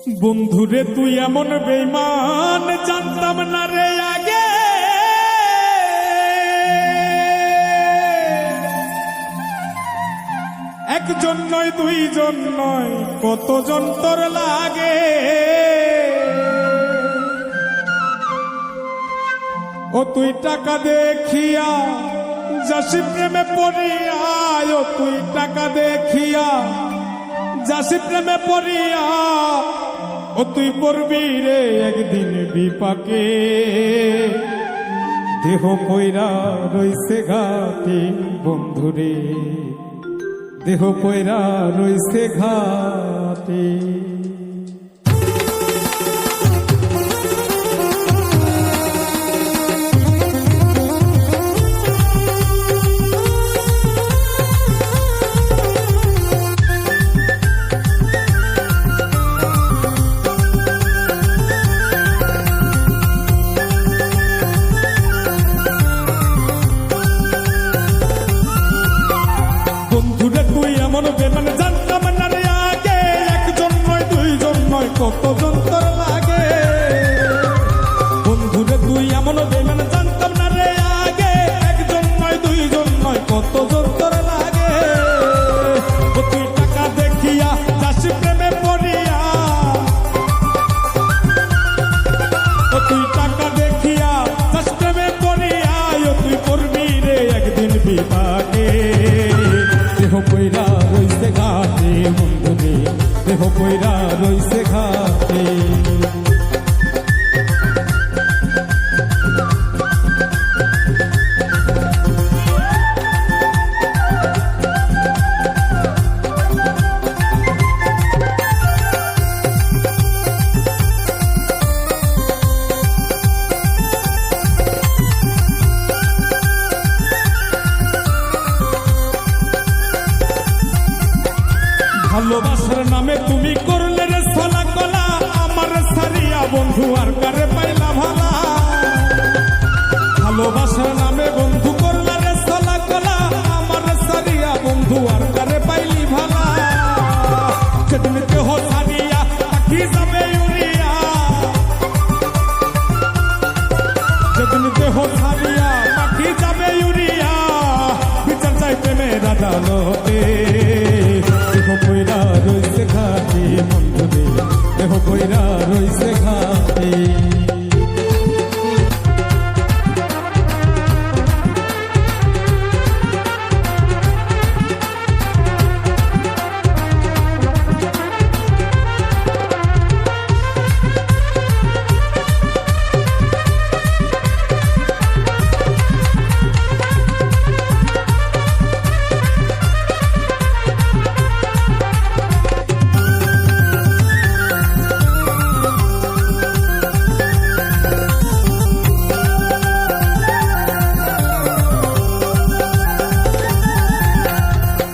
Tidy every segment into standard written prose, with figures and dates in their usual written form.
বন্ধুরে তুই এমন বেঈমান জানতাম না রে আগে। একজন নয় দুইজন নয় কতজন তোর লাগে। ও তুই টাকা দেখিয়া যাসি প্রেমে পড়িয়া, ও তুই টাকা দেখিয়া যাসি প্রেমে পড়িয়া, ও তুই পড়বি রে একদিন বিপাকে। দেহ কইরা রইছে ঘাটে বন্ধুরে, দেহ কইরা রইছে ঘাটে। মানে জানতাম না রে আগে, একজন নয় দুইজন নয় কতজন তোর লাগে। বন্ধুরে তুই এমন বেঈমান জানতাম না রে আগে, একজন নয় দুইজন নয় কতজন তোর লাগে। ও তুই টাকা দেখিয়া যাসি প্রেমে পড়িয়া, ও তুই টাকা দেখিয়া যাসি প্রেমে পড়িয়া, ও তুই পড়বি রে একদিন বিপাকে। দেহ কইরা রইছে ঘাটে বন্ধুরে, দেহ কইরা রইছে ঘাটে। ভালোবাসার নামে তুমি করলে রে ছলা কলা, আমার সারিয়া বন্ধু আর কারে পাইলা ভালা। ভালোবাসার নামে বন্ধু করলে রে ছলা কলা, আমার সারিয়া বন্ধু আর কারে পাইলি ভালা। সেদিন দেহ সারিয়া পাখি যাবে উড়িয়া, সেদিন দেহ সারিয়া পাখি যাবে উড়িয়া, বিচার চাই প্রেমের আদালতে। দেহ কইরা রইছে ঘাটে বন্ধুরে, দেহ কইরা রইছে ঘাটে।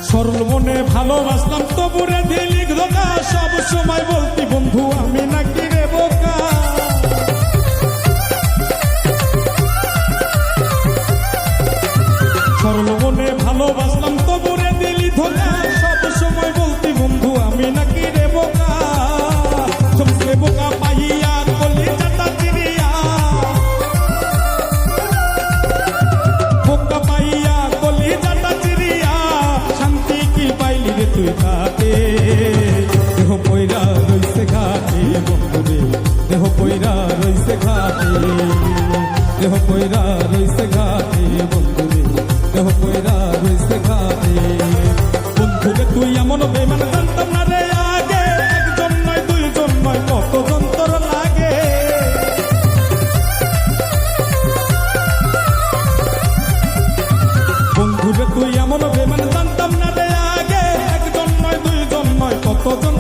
সরল মনে ভালোবাসলাম তবুরে দিলি ধোকা, সব সময় বলতি বন্ধু আমি নাকি রে বোকা। সরল মনে ভালোবাসলাম তবুরে দিলি ধোকা, সব সময় বলতি বন্ধু আমি নাকি রে বোকা। সবচেয়ে বোকা পাইয়া কলি চাটা চিরিয়া, বোকা পাইয়া কলি চাটা চিরিয়া, শান্তি কি পাইলি রে তুই তাতে। দেহ কইরা রইছে ঘাটে বন্ধুরে, দেহ কইরা রইছে ঘাটে, দেহ কইরা রইছে ঘাটে বন্ধুরে, দেহ কইরা রইছে ঘাটে। বন্ধুরে তুই এমন বেঈমান জানতাম না রে আগে, একজন নয় দুইজন নয় কতজন তোর লাগে। বন্ধুরে তুই এমন বেঈমান জানতাম না রে আগে, একজন নয় দুইজন নয় কতজন